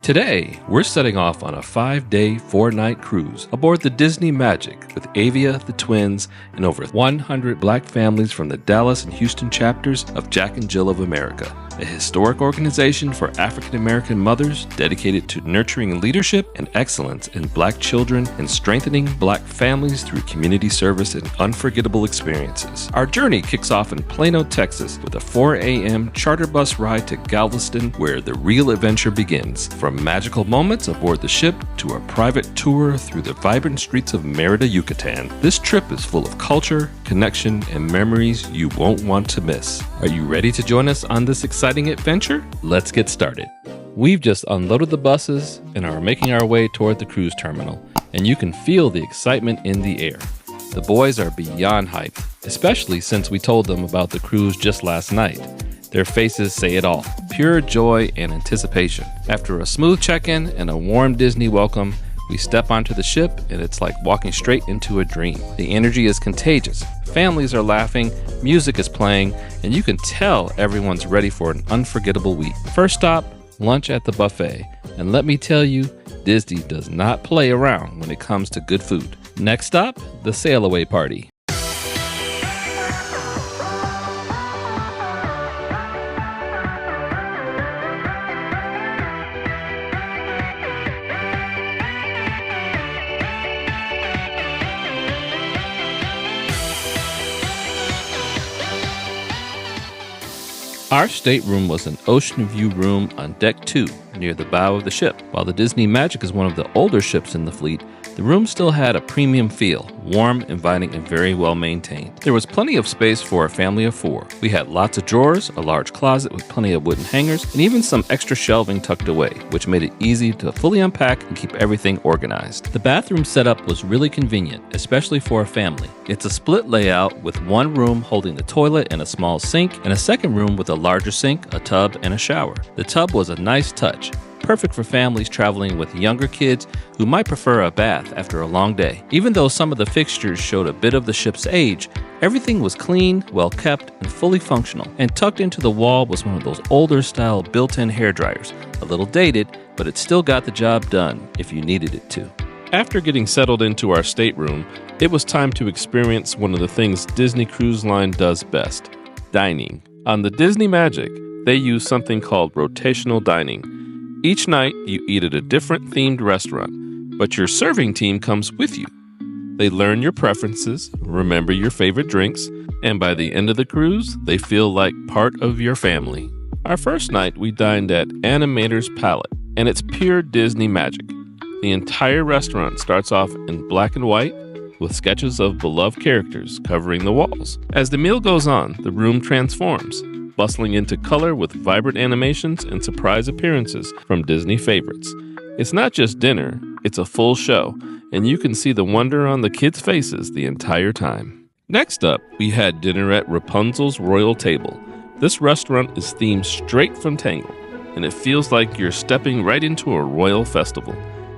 Today, we're setting off on a 5-day, 4-night cruise aboard the Disney Magic with Avia, the twins, and over 100 Black families from the Dallas and Houston chapters of Jack and Jill of America, a historic organization for African-American mothers dedicated to nurturing leadership and excellence in Black children and strengthening Black families through community service and unforgettable experiences. Our journey kicks off in Plano, Texas, with a 4 a.m. charter bus ride to Galveston, where the real adventure begins. From magical moments aboard the ship to a private tour through the vibrant streets of Mérida, Yucatan, this trip is full of culture, connection, and memories you won't want to miss. Are you ready to join us on this exciting adventure? Let's get started. We've just unloaded the buses and are making our way toward the cruise terminal, and you can feel the excitement in the air. The boys are beyond hyped, especially since we told them about the cruise just last night. Their faces say it all, pure joy and anticipation. After a smooth check-in and a warm Disney welcome, we step onto the ship and it's like walking straight into a dream. The energy is contagious. Families are laughing, music is playing, and you can tell everyone's ready for an unforgettable week. First stop, lunch at the buffet. And let me tell you, Disney does not play around when it comes to good food. Next stop, the sail away party. Our stateroom was an ocean view room on deck 2, near the bow of the ship. While the Disney Magic is one of the older ships in the fleet, the room still had a premium feel, warm, inviting, and very well maintained. There was plenty of space for a family of 4. We had lots of drawers, a large closet with plenty of wooden hangers, and even some extra shelving tucked away, which made it easy to fully unpack and keep everything organized. The bathroom setup was really convenient, especially for a family. It's a split layout with one room holding the toilet and a small sink, and a second room with a larger sink, a tub, and a shower. The tub was a nice touch, perfect for families traveling with younger kids who might prefer a bath after a long day. Even though some of the fixtures showed a bit of the ship's age, everything was clean, well kept, and fully functional. And tucked into the wall was one of those older style built-in hair dryers. A little dated, but it still got the job done if you needed it to. After getting settled into our stateroom, it was time to experience one of the things Disney Cruise Line does best: dining. On the Disney Magic, they use something called rotational dining. Each night, you eat at a different themed restaurant, but your serving team comes with you. They learn your preferences, remember your favorite drinks, and by the end of the cruise, they feel like part of your family. Our first night, we dined at Animator's Palette, and it's pure Disney magic. The entire restaurant starts off in black and white, with sketches of beloved characters covering the walls. As the meal goes on, the room transforms, bustling into color with vibrant animations and surprise appearances from Disney favorites. It's not just dinner, it's a full show, and you can see the wonder on the kids' faces the entire time. Next up, we had dinner at Rapunzel's Royal Table. This restaurant is themed straight from Tangled, and it feels like you're stepping right into a royal festival.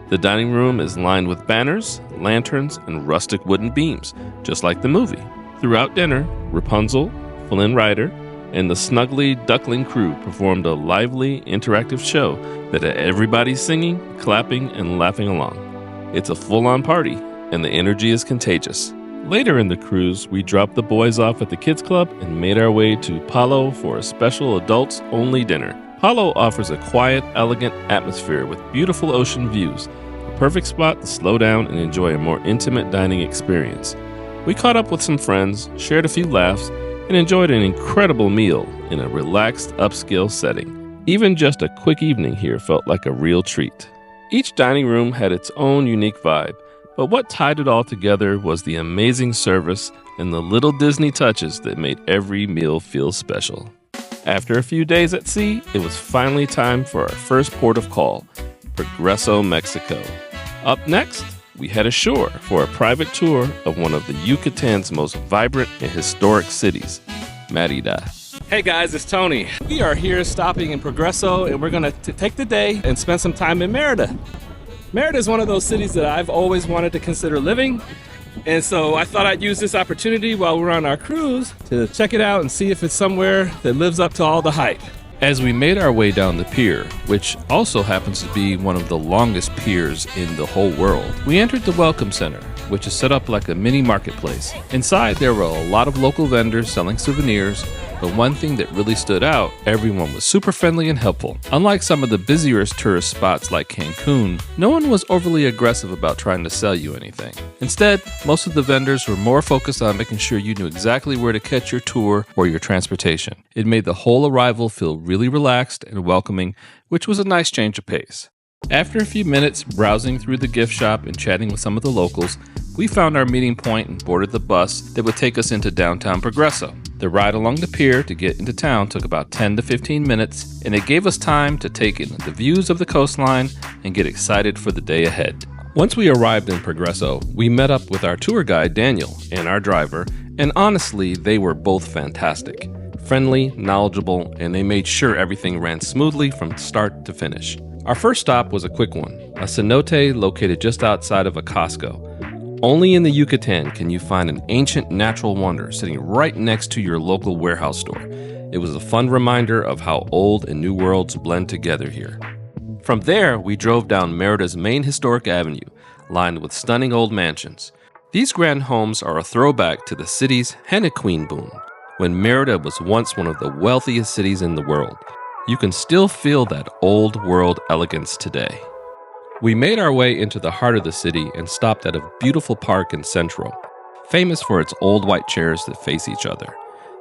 The dining room is lined with banners, lanterns, and rustic wooden beams, just like the movie. Throughout dinner, Rapunzel, Flynn Rider, and the Snuggly Duckling crew performed a lively, interactive show that had everybody singing, clapping, and laughing along. It's a full-on party, and the energy is contagious. Later in the cruise, we dropped the boys off at the kids club and made our way to Palo for a special adults-only dinner. Palo offers a quiet, elegant atmosphere with beautiful ocean views, a perfect spot to slow down and enjoy a more intimate dining experience. We caught up with some friends, shared a few laughs, and enjoyed an incredible meal in a relaxed, upscale setting. Even just a quick evening here felt like a real treat. Each dining room had its own unique vibe, but what tied it all together was the amazing service and the little Disney touches that made every meal feel special. After a few days at sea, it was finally time for our first port of call, Progresso, Mexico. Up next, we head ashore for a private tour of one of the Yucatan's most vibrant and historic cities, Mérida. Hey guys, it's Tony. We are here stopping in Progresso, and we're going to take the day and spend some time in Mérida. Mérida is one of those cities that I've always wanted to consider living, and so I thought I'd use this opportunity while we're on our cruise to check it out and see if it's somewhere that lives up to all the hype. As we made our way down the pier, which also happens to be one of the longest piers in the whole world, we entered the Welcome Center, which is set up like a mini marketplace. Inside, there were a lot of local vendors selling souvenirs, but one thing that really stood out, everyone was super friendly and helpful. Unlike some of the busier tourist spots like Cancun, no one was overly aggressive about trying to sell you anything. Instead, most of the vendors were more focused on making sure you knew exactly where to catch your tour or your transportation. It made the whole arrival feel really relaxed and welcoming, which was a nice change of pace. After a few minutes browsing through the gift shop and chatting with some of the locals, we found our meeting point and boarded the bus that would take us into downtown Progresso. The ride along the pier to get into town took about 10 to 15 minutes, and it gave us time to take in the views of the coastline and get excited for the day ahead. Once we arrived in Progresso, we met up with our tour guide Daniel and our driver, and honestly, they were both fantastic. Friendly, knowledgeable, and they made sure everything ran smoothly from start to finish. Our first stop was a quick one, a cenote located just outside of a Costco. Only in the Yucatan can you find an ancient natural wonder sitting right next to your local warehouse store. It was a fun reminder of how old and new worlds blend together here. From there, we drove down Mérida's main historic avenue, lined with stunning old mansions. These grand homes are a throwback to the city's Henna Queen boom, when Mérida was once one of the wealthiest cities in the world. You can still feel that old world elegance today. We made our way into the heart of the city and stopped at a beautiful park in Centro, famous for its old white chairs that face each other.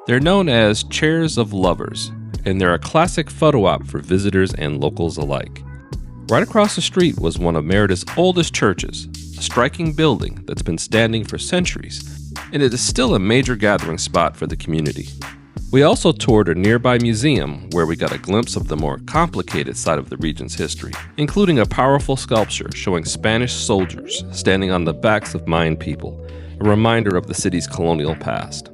They're known as chairs of lovers, and they're a classic photo op for visitors and locals alike. Right across the street was one of Mérida's oldest churches, a striking building that's been standing for centuries, and it is still a major gathering spot for the community. We also toured a nearby museum where we got a glimpse of the more complicated side of the region's history, including a powerful sculpture showing Spanish soldiers standing on the backs of Mayan people, a reminder of the city's colonial past.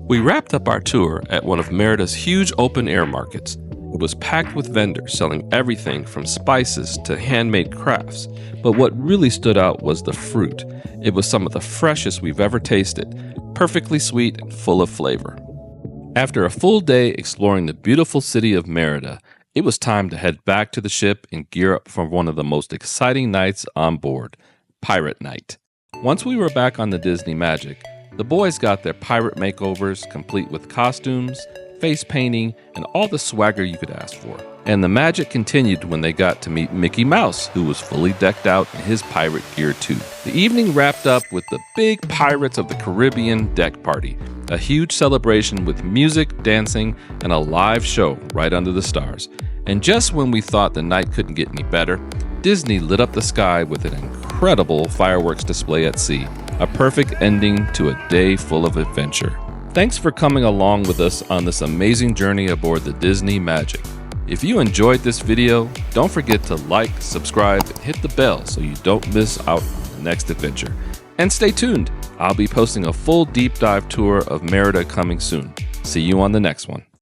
We wrapped up our tour at one of Mérida's huge open-air markets. It was packed with vendors selling everything from spices to handmade crafts, but what really stood out was the fruit. It was some of the freshest we've ever tasted, perfectly sweet and full of flavor. After a full day exploring the beautiful city of Mérida, it was time to head back to the ship and gear up for one of the most exciting nights on board, Pirate Night. Once we were back on the Disney Magic, the boys got their pirate makeovers complete with costumes, face painting, and all the swagger you could ask for. And the magic continued when they got to meet Mickey Mouse, who was fully decked out in his pirate gear too. The evening wrapped up with the big Pirates of the Caribbean deck party, a huge celebration with music, dancing, and a live show right under the stars. And just when we thought the night couldn't get any better, Disney lit up the sky with an incredible fireworks display at sea, a perfect ending to a day full of adventure. Thanks for coming along with us on this amazing journey aboard the Disney Magic. If you enjoyed this video, don't forget to like, subscribe, and hit the bell so you don't miss out on the next adventure. And stay tuned. I'll be posting a full deep dive tour of Mérida coming soon. See you on the next one.